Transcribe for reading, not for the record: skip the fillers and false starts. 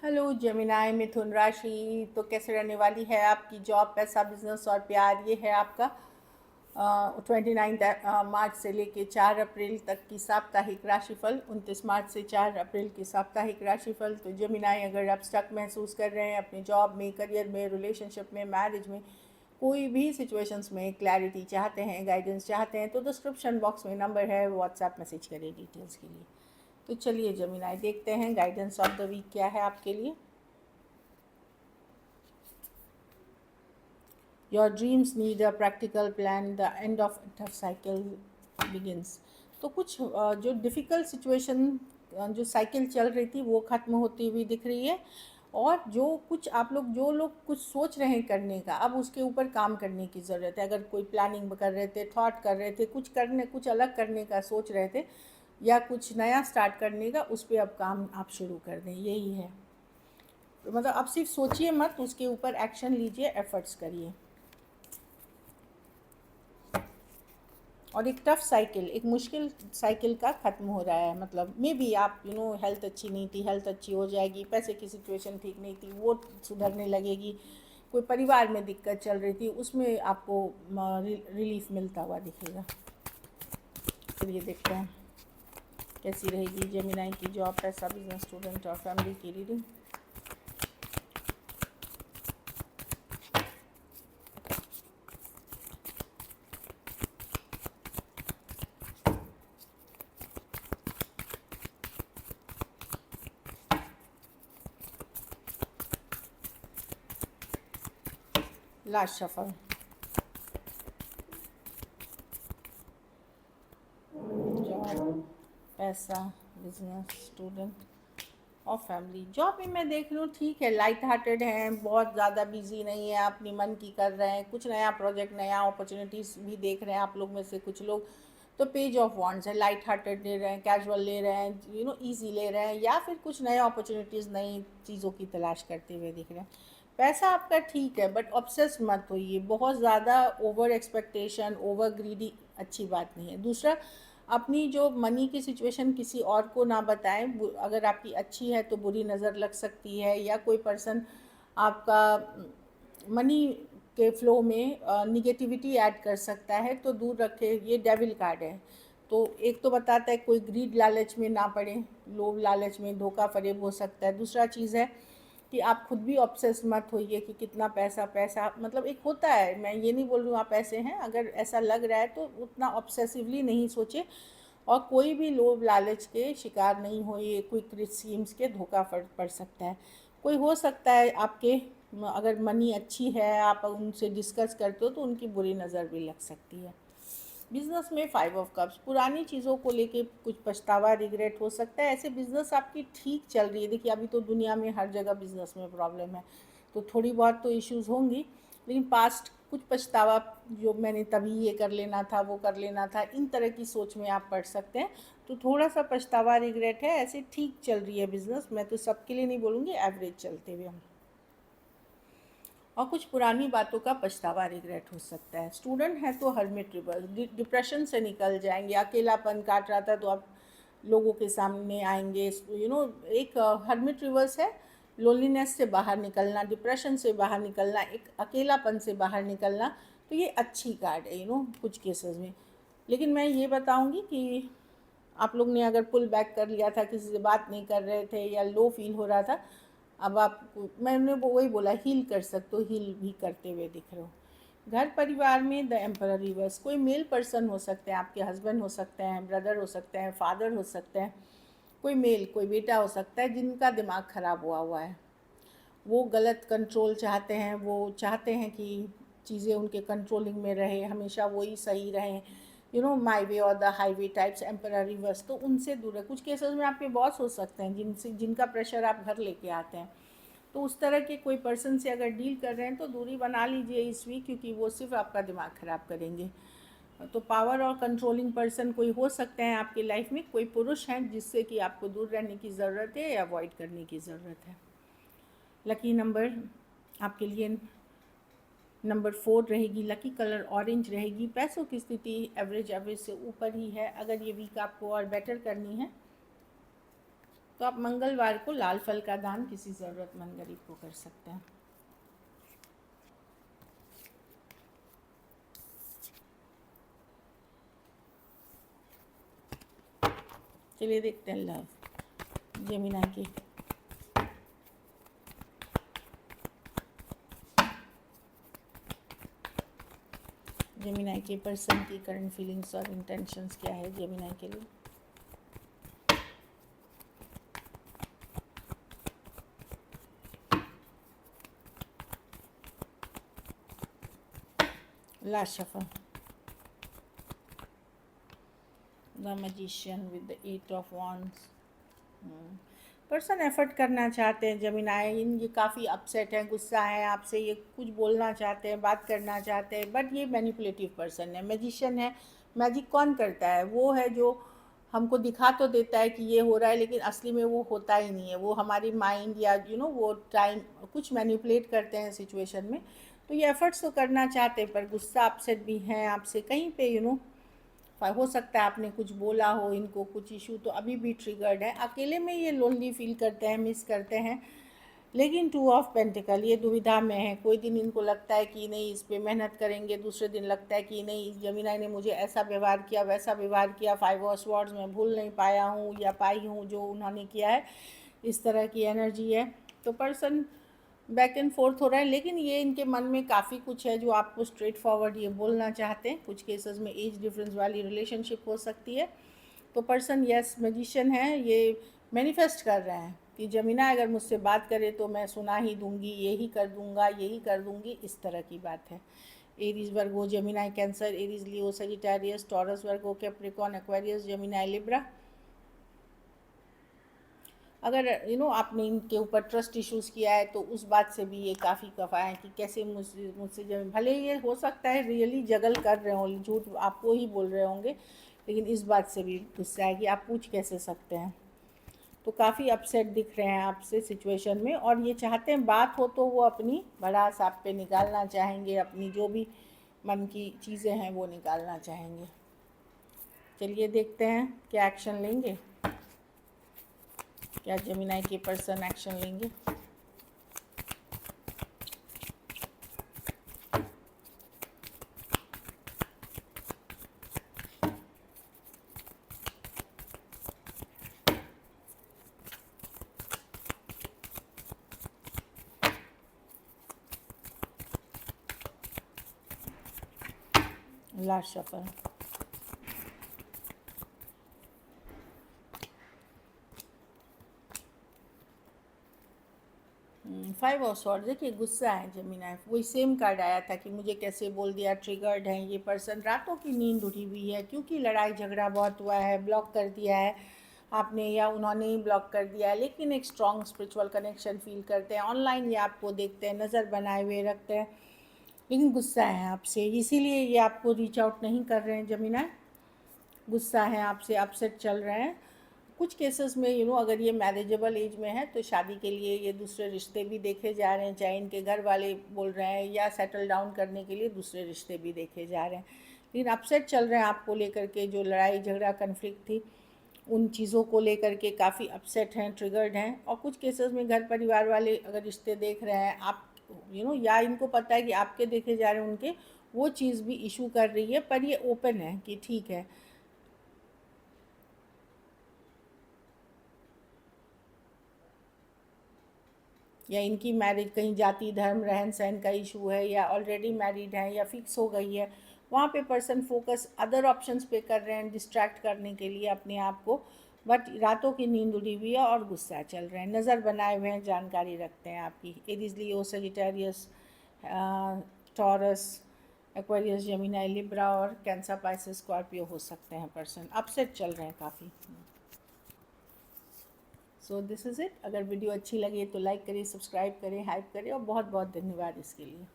Hello Gemini मिथुन राशि। तो कैसे रहने वाली है आपकी जॉब, पैसा, बिजनेस और प्यार? ये है आपका 29 मार्च से लेके 4 अप्रैल तक की साप्ताहिक राशिफल। 29 मार्च से 4 अप्रैल की साप्ताहिक राशिफल। तो जेमिनाई, अगर आप स्टक महसूस कर रहे हैं अपने जॉब में, करियर में, रिलेशनशिप में, मैरिज में, कोई भी सिचुएशंस में क्लैरिटी चाहते हैं, गाइडेंस चाहते हैं, तो डिस्क्रिप्शन बॉक्स में नंबर है, व्हाट्सएप मैसेज करें डिटेल्स के लिए। तो चलिए जेमिनाई, देखते हैं गाइडेंस ऑफ द वीक क्या है आपके लिए। Your dreams need a practical plan. The end of tough cycle begins. तो कुछ जो डिफ़िकल्ट सिचुएशन, जो साइकिल चल रही थी, वो ख़त्म होती हुई दिख रही है। और जो लोग कुछ सोच रहे हैं करने का, अब उसके ऊपर काम करने की ज़रूरत है। अगर कोई प्लानिंग कर रहे थे, थॉट कर रहे थे, कुछ अलग करने का सोच रहे थे, या कुछ नया स्टार्ट करने का, उस पर अब काम आप शुरू कर दें, यही है। मतलब अब सिर्फ सोचिए मत, उसके ऊपर एक्शन लीजिए, एफर्ट्स करिए। और एक टफ साइकिल, एक मुश्किल साइकिल का ख़त्म हो रहा है। मतलब मे बी आप हेल्थ अच्छी नहीं थी, हेल्थ अच्छी हो जाएगी। पैसे की सिचुएशन ठीक नहीं थी, वो सुधरने लगेगी। कोई परिवार में दिक्कत चल रही थी, उसमें आपको रिलीफ मिलता हुआ दिखेगा। फिर ये देखते हैं कैसी रहेगी जेमिनाई की जॉब, पैसा, बिजनेस, स्टूडेंट और फैमिली की रीडिंग। Last shuffle. जॉब, पैसा, बिजनेस, स्टूडेंट और फैमिली। जॉब में मैं देख रही हूँ ठीक है, लाइट हार्टेड हैं, बहुत ज़्यादा बिजी नहीं है, अपनी मन की कर रहे हैं। कुछ नया प्रोजेक्ट, नया अपॉर्चुनिटीज़ भी देख रहे हैं आप लोग में से कुछ लोग। तो पेज ऑफ वॉन्ड्स है, लाइट हार्टेड ले रहे हैं, कैजुअल ले रहे हैं, ईजी ले रहे हैं, या फिर कुछ नए अपॉर्चुनिटीज़, नई चीज़ों की तलाश करते हुए दिख रहे हैं। पैसा आपका ठीक है, बट ऑब्सेस मत होइए। बहुत ज़्यादा ओवर एक्सपेक्टेशन, ओवर ग्रीडी अच्छी बात नहीं है। दूसरा, अपनी जो मनी की सिचुएशन किसी और को ना बताएं। अगर आपकी अच्छी है तो बुरी नज़र लग सकती है, या कोई पर्सन आपका मनी के फ्लो में निगेटिविटी ऐड कर सकता है, तो दूर रखें। ये डेविल कार्ड है। तो एक तो बताता है कोई ग्रीड लालच में ना पड़े, लोभ लालच में धोखा फरेब हो सकता है। दूसरा चीज़ है कि आप खुद भी ऑब्सेस मत होइए कि कितना पैसा पैसा, मतलब एक होता है, मैं ये नहीं बोल रही हूँ आप ऐसे हैं, अगर ऐसा लग रहा है तो उतना ऑब्सेसिवली नहीं सोचे। और कोई भी लोभ लालच के शिकार नहीं होइए, क्विक स्कीम्स के धोखा पड़ सकता है। कोई हो सकता है आपके, अगर मनी अच्छी है, आप उनसे डिस्कस करते हो तो उनकी बुरी नज़र भी लग सकती है। बिजनेस में 5 ऑफ कप्स, पुरानी चीज़ों को लेके कुछ पछतावा, रिग्रेट हो सकता है। ऐसे बिजनेस आपकी ठीक चल रही है। देखिए, अभी तो दुनिया में हर जगह बिजनेस में प्रॉब्लम है, तो थोड़ी बहुत तो इश्यूज़ होंगी, लेकिन पास्ट कुछ पछतावा, जो मैंने तभी ये कर लेना था, वो कर लेना था, इन तरह की सोच में आप पड़ सकते हैं। तो थोड़ा सा पछतावा, रिग्रेट है। ऐसे ठीक चल रही है बिजनेस, मैं तो सबके लिए नहीं बोलूँगी, एवरेज चलते हुए हम। और कुछ पुरानी बातों का पछतावा, रिग्रेट हो सकता है। स्टूडेंट है तो हर्मिट रिवर्स, डिप्रेशन से निकल जाएंगे। अकेलापन काट रहा था तो आप लोगों के सामने आएंगे। एक हर्मिट रिवर्स है, लोनलीनेस से बाहर निकलना, डिप्रेशन से बाहर निकलना, एक अकेलापन से बाहर निकलना। तो ये अच्छी कार्ड है कुछ केसेस में। लेकिन मैं ये बताऊंगी कि आप लोग ने अगर पुल बैक कर लिया था, किसी से बात नहीं कर रहे थे, या लो फील हो रहा था, अब आप, मैंने वही बोला, हील कर सकते हो, हील भी करते हुए दिख रहे हो। घर परिवार में द एम्परर रिवर्स, कोई मेल पर्सन हो सकते हैं, आपके हस्बैंड हो सकते हैं, ब्रदर हो सकते हैं, फादर हो सकते हैं, कोई मेल, कोई बेटा हो सकता है, जिनका दिमाग ख़राब हुआ हुआ है। वो गलत कंट्रोल चाहते हैं, वो चाहते हैं कि चीज़ें उनके कंट्रोलिंग में रहे, हमेशा वही सही रहें, माई वे और the highway types, emperor reverse. तो उनसे दूर है। कुछ केसेस में आपके बॉस हो सकते हैं, जिनका प्रेशर आप घर लेके आते हैं। तो उस तरह के कोई पर्सन से अगर डील कर रहे हैं तो दूरी बना लीजिए इस वीक, क्योंकि वो सिर्फ आपका दिमाग ख़राब करेंगे। तो पावर और कंट्रोलिंग पर्सन कोई हो सकते हैं आपकी लाइफ में, कोई पुरुष हैं जिससे कि आपको दूर रहने की ज़रूरत है या अवॉइड करने की ज़रूरत है। लकी नंबर आपके लिए नंबर 4 रहेगी। लकी कलर ऑरेंज रहेगी। पैसों की स्थिति एवरेज से ऊपर ही है। अगर ये वीक आपको और बेटर करनी है तो आप मंगलवार को लाल फल का दान किसी ज़रूरतमंद गरीब को कर सकते हैं। चलिए देखते हैं लव जेमिनी की। जेमिनी के पर्सन की करंट फीलिंग्स और इंटेंशंस क्या है जेमिनी के लिए। Last shuffle, the magician with the 8 of wands। Person effort करना चाहते हैं जेमिनी, ये काफ़ी अपसेट है, गुस्सा है आपसे, ये कुछ बोलना चाहते हैं, बात करना चाहते हैं, बट ये मैनिपुलेटिव पर्सन है। मैजिशियन है, मैजिक कौन करता है? वो है जो हमको दिखा तो देता है कि ये हो रहा है, लेकिन असली में वो होता ही नहीं है। वो हमारी माइंड या वो टाइम कुछ मैनिपुलेट करते हैं सिचुएशन में। तो ये एफर्ट्स तो करना चाहते हैं, पर गुस्सा अपसेट भी हैं आपसे कहीं पे। हो सकता है आपने कुछ बोला हो इनको, कुछ इशू तो अभी भी ट्रिगर्ड है। अकेले में ये लोनली फील करते हैं, मिस करते हैं। लेकिन 2 ऑफ पेंटिकल, ये दुविधा में है। कोई दिन इनको लगता है कि नहीं इस पे मेहनत करेंगे, दूसरे दिन लगता है कि नहीं जेमिनी ने मुझे ऐसा व्यवहार किया, वैसा व्यवहार किया, 5 ऑफ स्वॉर्ड्स में भूल नहीं पाया हूँ या पाई हूँ जो उन्होंने किया है। इस तरह की एनर्जी है। तो पर्सन बैक एंड फोर्थ हो रहा है, लेकिन ये इनके मन में काफ़ी कुछ है जो आपको स्ट्रेट फॉरवर्ड ये बोलना चाहते हैं। कुछ केसेस में एज डिफरेंस वाली रिलेशनशिप हो सकती है। तो पर्सन यस मैजिशियन है, ये मैनिफेस्ट कर रहे हैं कि जेमिनी अगर मुझसे बात करे तो मैं सुना ही दूंगी, यही कर दूंगा, यही कर दूंगी, इस तरह की बात है। Aries Virgo Gemini Cancer, Aries Leo Sagittarius, Taurus Virgo Capricorn Aquarius Gemini Libra. अगर आपने इनके ऊपर ट्रस्ट इश्यूज़ किया है तो उस बात से भी ये काफ़ी कफा है कि कैसे मुझसे जब भले ये हो सकता है रियली जगल कर रहे हों, झूठ आपको ही बोल रहे होंगे, लेकिन इस बात से भी गुस्सा है कि आप पूछ कैसे सकते हैं। तो काफ़ी अपसेट दिख रहे हैं आपसे सिचुएशन में, और ये चाहते हैं बात हो तो वो अपनी भड़ास आप पे निकालना चाहेंगे, अपनी जो भी मन की चीज़ें हैं वो निकालना चाहेंगे। चलिए देखते हैं क्या एक्शन लेंगे, क्या जेमिनी के पर्सन एक्शन लेंगे। Last shuffle, 5 of swords. देखिए गुस्सा है जेमिनी, वही सेम कार्ड आया था कि मुझे कैसे बोल दिया, ट्रिगर्ड है ये पर्सन, रातों की नींद उठी हुई है क्योंकि लड़ाई झगड़ा बहुत हुआ है, ब्लॉक कर दिया है आपने या उन्होंने ही ब्लॉक कर दिया है, लेकिन एक स्ट्रॉन्ग स्पिरिचुअल कनेक्शन फील करते हैं। ऑनलाइन ये आपको देखते हैं, नज़र बनाए हुए रखते हैं, लेकिन गुस्सा है आपसे, इसीलिए ये आपको रीच आउट नहीं कर रहे हैं जेमिनी। गुस्सा है आपसे, अपसेट चल रहे हैं। कुछ केसेस में अगर ये मैरिजेबल एज में है तो शादी के लिए ये दूसरे रिश्ते भी देखे जा रहे हैं, चाहे इनके घर वाले बोल रहे हैं या सेटल डाउन करने के लिए दूसरे रिश्ते भी देखे जा रहे हैं। लेकिन अपसेट चल रहे हैं आपको लेकर के, जो लड़ाई झगड़ा कन्फ्लिक्ट थी उन चीज़ों को लेकर के काफ़ी अपसेट हैं, ट्रिगर्ड हैं। और कुछ केसेस में घर परिवार वाले अगर रिश्ते देख रहे हैं आप या इनको पता है कि आपके देखे जा रहे हैं उनके, वो चीज़ भी इशू कर रही है, पर ये ओपन है कि ठीक है। या इनकी मैरिज कहीं जाति धर्म रहन सहन का इशू है, या ऑलरेडी मैरिड है या फिक्स हो गई है, वहाँ पे पर्सन फोकस अदर ऑप्शंस पे कर रहे हैं डिस्ट्रैक्ट करने के लिए अपने आप को। बट रातों की नींद उड़ी हुई है और गुस्सा चल रहे हैं, नज़र बनाए हुए हैं, जानकारी रखते हैं आपकी। Aries Leo Sagittarius, taurus Aquarius Gemini Libra और कैंसर पाइसेस स्कॉर्पियो हो सकते हैं पर्सन। अपसेट चल रहे हैं काफ़ी। So this is it. अगर वीडियो अच्छी लगी तो लाइक करिए, सब्सक्राइब करें, हाइप करें, और बहुत बहुत धन्यवाद इसके लिए।